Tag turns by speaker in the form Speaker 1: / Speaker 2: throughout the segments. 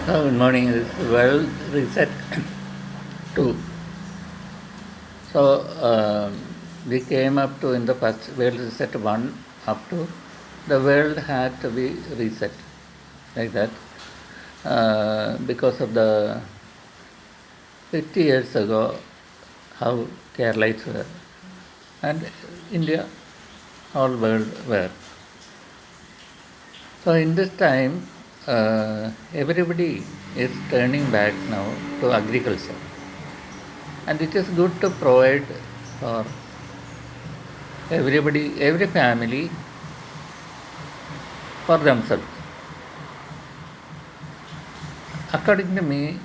Speaker 1: Good morning. This is World Reset 2. So, we came up to in the first World Reset 1 up to the world had to be reset like that because of the 50 years ago how Keralites were and India, whole world were. So, in this time, everybody is turning back now to agriculture. And it is good to provide for everybody, every family for themselves. According to me,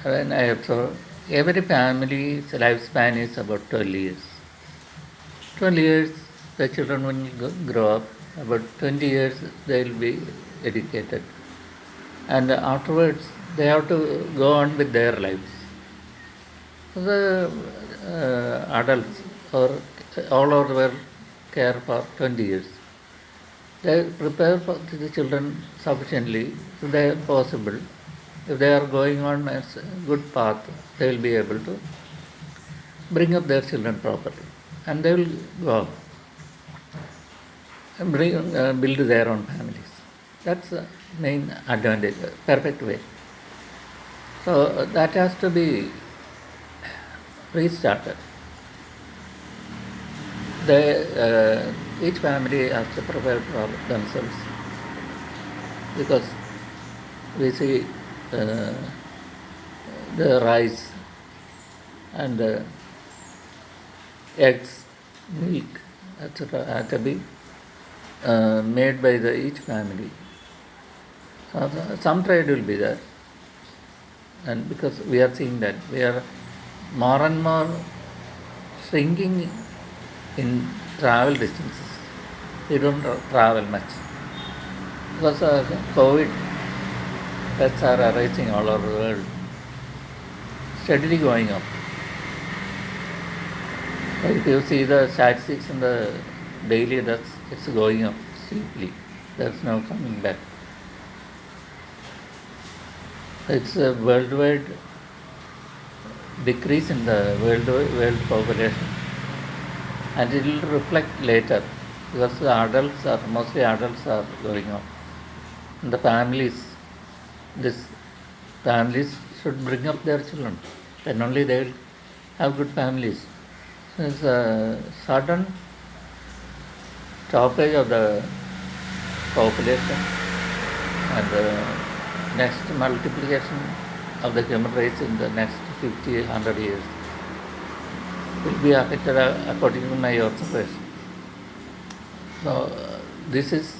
Speaker 1: when I observe, every family's lifespan is about 12 years. 12 years, the children will grow up. About 20 years, they will be educated. And afterwards, they have to go on with their lives. So the adults or all over care for 20 years. They prepare for the children sufficiently if they are possible. If they are going on a good path, they will be able to bring up their children properly. And they will go and build their own families. That's the main advantage, perfect way. So that has to be restarted. Each family has to prepare for themselves because we see the rice and eggs, milk, etc. have to be made by each family. So some trade will be there, and because we are seeing that we are more and more shrinking in travel distances. We don't travel much because COVID deaths are arising all over the world, steadily going up. If you see the statistics in the daily deaths, it's going up steeply. There's no coming back. It's a worldwide decrease in the world population, and it will reflect later because mostly adults are going up. And the families should bring up their children. Then only they will have good families. So it's a sudden stoppage of the population and the next multiplication of the human race in the next 50, 100 years will be affected according to my observation. So this is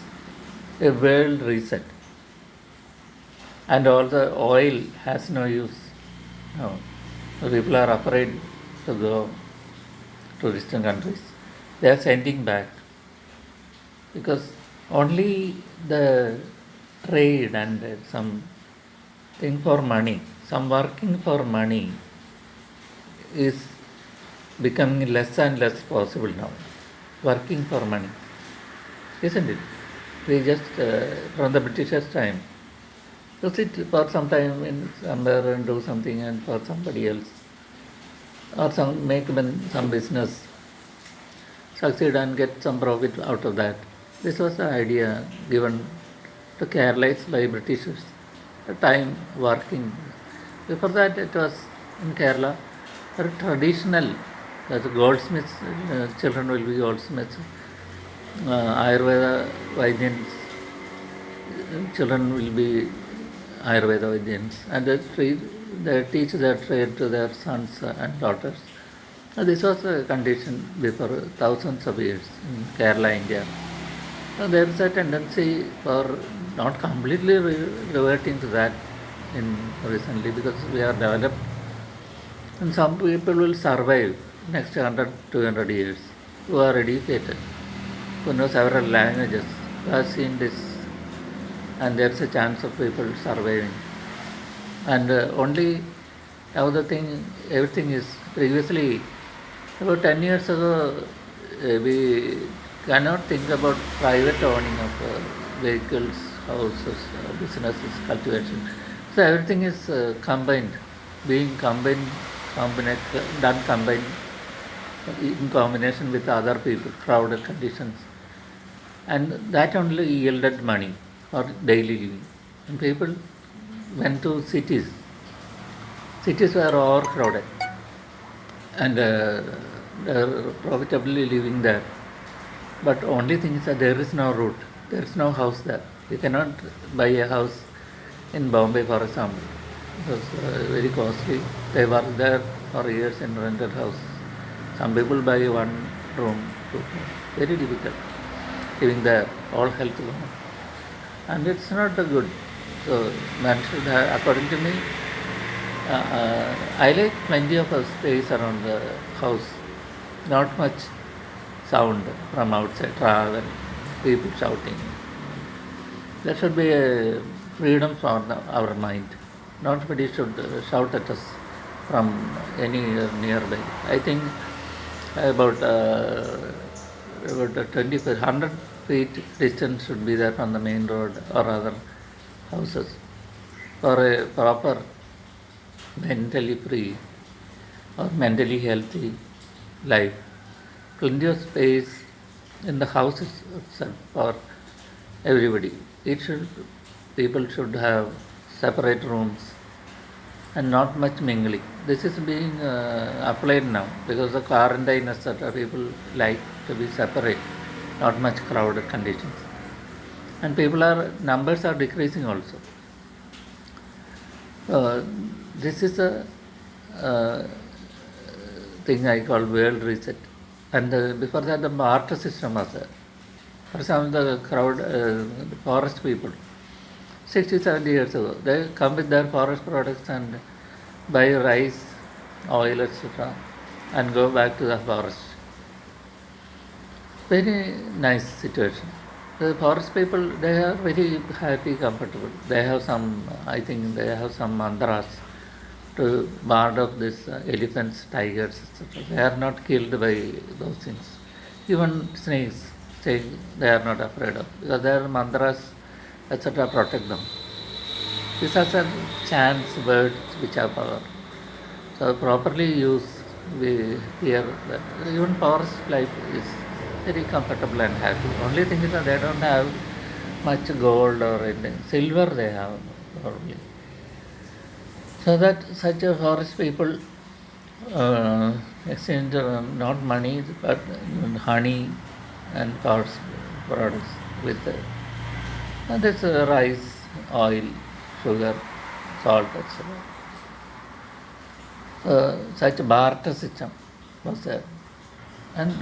Speaker 1: a world reset. And all the oil has no use. No. People are afraid to go to distant countries. They are sending back because only the trade and some thing for money, some working for money is becoming less and less possible now. Working for money, isn't it? We just from the Britishers' time. To sit for some time in somewhere and do something and for somebody else, or make some business, succeed and get some profit out of that. This was the idea given to Keralites by Britishers. The time working. Before that, it was in Kerala, very traditional. That goldsmiths, children will be goldsmiths. Ayurveda Vaidyans, children will be Ayurveda Vidyans, and they teach their trade to their sons and daughters. This was a condition before thousands of years in Kerala, India. So there is a tendency for not completely reverting to that in recently because we are developed, and some people will survive next 100, 200 years who are educated, who know several languages, who have seen this, and there's a chance of people surviving. And only other thing, everything is previously, about 10 years ago, we cannot think about private owning of vehicles, houses, businesses, cultivation. It's So everything is combined, being combined, done combined in combination with other people, crowded conditions, and that only yielded money for daily living. And people went to cities. Cities were overcrowded, and they're profitably living there. But only thing is that there is no route. There is no house there. You cannot buy a house in Bombay, for example. It was very costly. They were there for years in rented houses. Some people buy one room, two room. Very difficult living there, all health gone. And it's not a good. So man should have, according to me, I like plenty of space around the house. Not much sound from outside, travel, people shouting. There should be a freedom for our mind. Nobody should shout at us from any nearby. I think about about 100 feet distance should be there from the main road or other houses for a proper mentally free or mentally healthy life. Plenty of space in the houses itself for everybody. People should have separate rooms and not much mingling. This is being applied now because of quarantine, etc. People like to be separate, not much crowded conditions, and numbers are decreasing also. This is a uh, thing I call world reset, and before that the barter system was there. For example, the forest people, 60, 70 years ago, they come with their forest products and buy rice, oil, etc., and go back to the forest. Very nice situation. The forest people, they are very happy, comfortable. They have some, I think they have some mantras to ward off these elephants, tigers, etc. They are not killed by those things. Even snakes, they are not afraid of because their mantras, etc., protect them. These are some chants, words which have power. So properly used, we hear that even forest life is very comfortable and happy. Only thing is that they don't have much gold or anything. Silver they have probably. So that such a forest people exchange not money but honey and forest products with this rice, oil, sugar, salt, etc. Such a barter system was there. And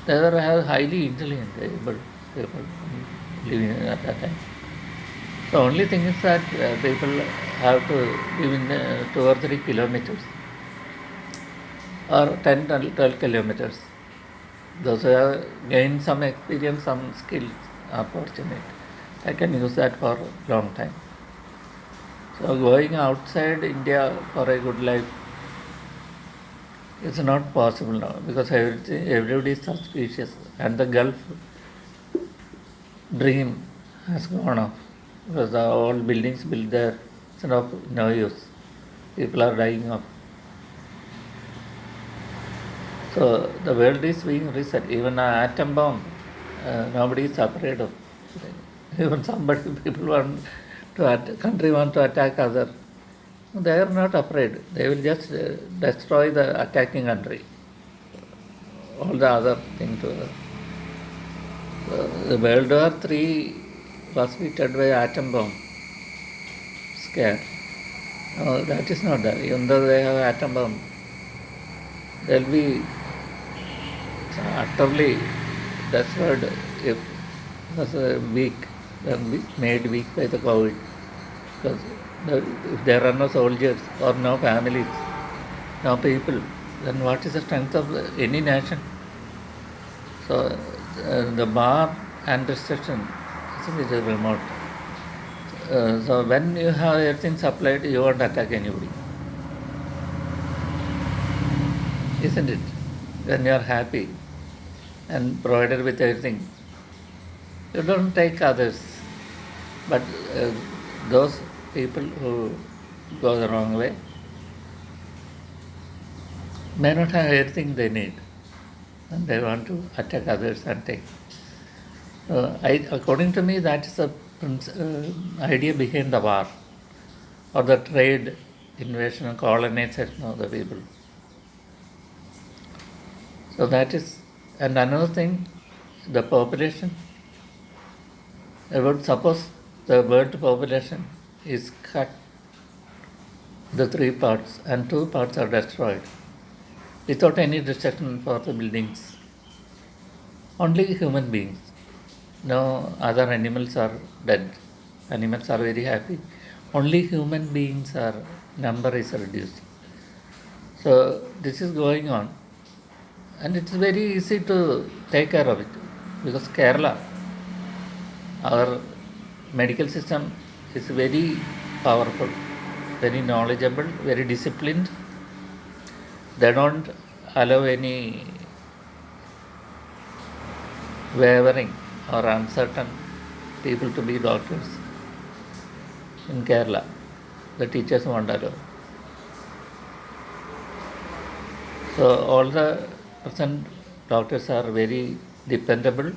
Speaker 1: they were highly intelligent, able people living at that time. The only thing is that people have to live in 2 or 3 kilometers or 10 or 12 kilometers. Those who have gained some experience, some skills are fortunate. I can use that for a long time. So going outside India for a good life is not possible now because everybody is suspicious and the Gulf dream has gone off because all buildings built there, it's no use. People are dying off. So the world is being reset. Even an atom bomb, nobody is afraid of. Even people country want to attack other. They are not afraid. They will just destroy the attacking country. All the other thing to the World War III was hit by atom bomb scare. No, that is not there. Even though they have atom bomb, they'll be utterly destroyed if it was weak, made weak by the COVID. Because if there are no soldiers or no families, no people, then what is the strength of any nation? So the bar and destruction is remote. So when you have everything supplied, you won't attack anybody. Isn't it? When you are happy and provided with everything, you don't take others. But those people who go the wrong way, may not have everything they need, and they want to attack others and take. According to me, that is the idea behind the war, or the trade, invasion, and colonization of the people. So that is, and another thing, the population. About suppose the world population is cut the 3 parts and 2 parts are destroyed without any destruction for the buildings. Only human beings. No other animals are dead. Animals are very happy. Only human beings are number is reduced. So this is going on, and it's very easy to take care of it because Kerala, our medical system is very powerful, very knowledgeable, very disciplined. They don't allow any wavering or uncertain people to be doctors. In Kerala, the teachers won't allow. So all the present doctors are very dependable.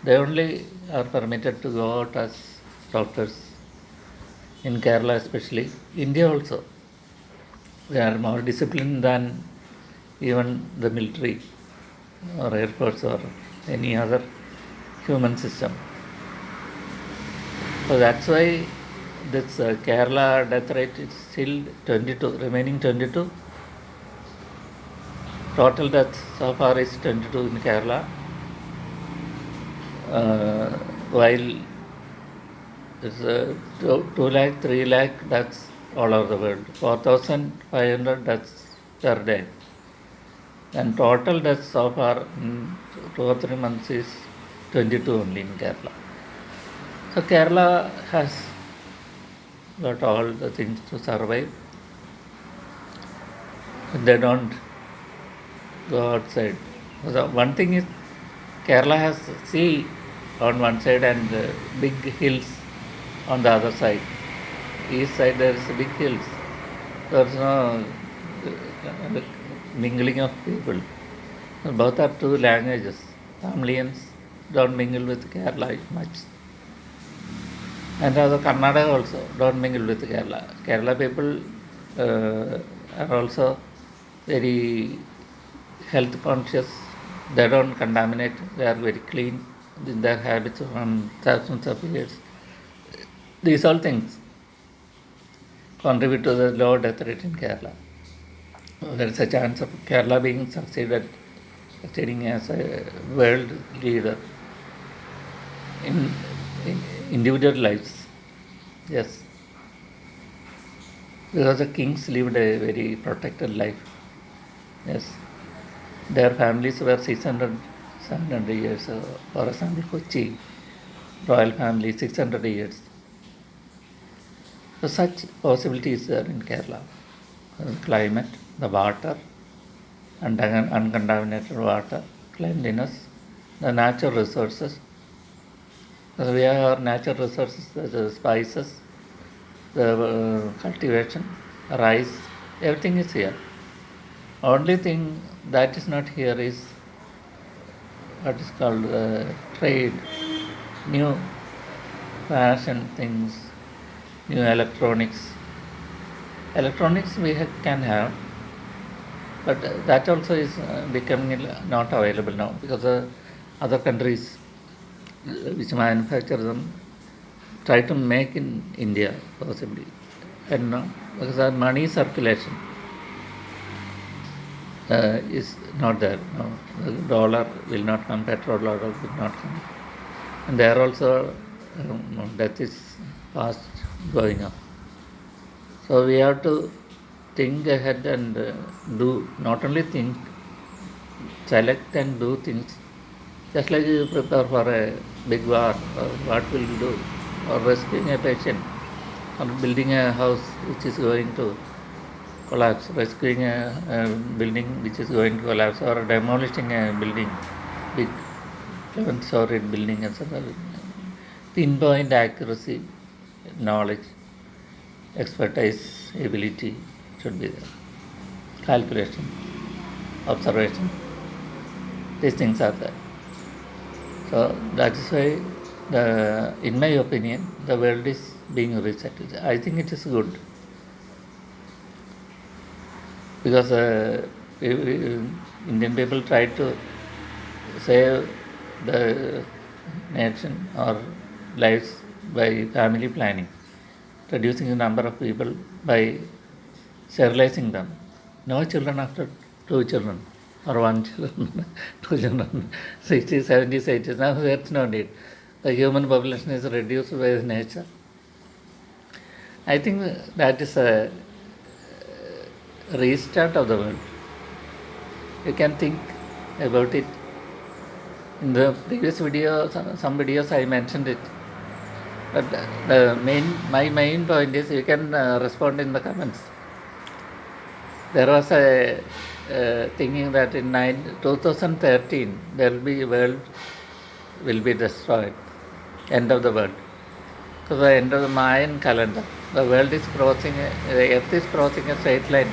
Speaker 1: They only are permitted to go out as doctors in Kerala, especially. India also. They are more disciplined than even the military or air force or any other human system. So that's why this Kerala death rate is still 22, remaining 22. Total deaths so far is 22 in Kerala, while it's 2 lakh, 3 lakh deaths all over the world, 4,500 deaths per day. And total deaths so far in 2 or 3 months is 22 only in Kerala. So Kerala has got all the things to survive. They don't go outside. So one thing is Kerala has sea on one side and big hills on the other side. East side there is big hills. There is no mingling of people. Both are two languages. Tamilians don't mingle with Kerala much. And also Karnataka also don't mingle with Kerala. Kerala people are also very health conscious. They don't contaminate. They are very clean in their habits from thousands of years. These all things contribute to the low death rate in Kerala. There is a chance of Kerala being succeeding as a world leader in individual lives. Yes. Because the kings lived a very protected life. Yes. Their families were 600, 700 years. For example, Kochi royal family 600 years. So such possibilities there in Kerala. The climate, the water, and uncontaminated water, cleanliness, the natural resources. So we have natural resources, the spices, the cultivation, rice, everything is here. Only thing that is not here is what is called trade, new fashion things, new electronics. Electronics we can have, but that also is becoming not available now because other countries which manufacture them try to make in India possibly, and no, because the money circulation is not there. No, the dollar will not come, petrol dollar will not come, and there also death is fast going up. So we have to think ahead and do, not only think, select and do things. Just like you prepare for a big war, or what will you do, or rescuing a patient, or building a house which is going to collapse, rescuing a building which is going to collapse, or demolishing a building, big 11-story building, etc. Pinpoint accuracy, knowledge. expertise, ability should be there. Calculation, observation, these things are there. So that is why, in my opinion, the world is being reset. I think it is good, because Indian people try to save the nation or lives by family planning, reducing the number of people by sterilizing them. No children after 2 children or 1 children, 2 children, 60s, 70s, 80s. Now there's no need. The human population is reduced by nature. I think that is a restart of the world. You can think about it. In the previous video, some videos I mentioned it. But my main point is, you can respond in the comments. There was a thinking that in 2013 world will be destroyed, end of the world. So the end of the Mayan calendar, the world is crossing, the earth is crossing a straight line.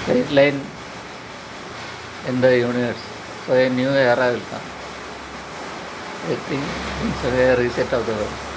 Speaker 1: Straight line in the universe. So a new era will come. I think it's a reset of the world.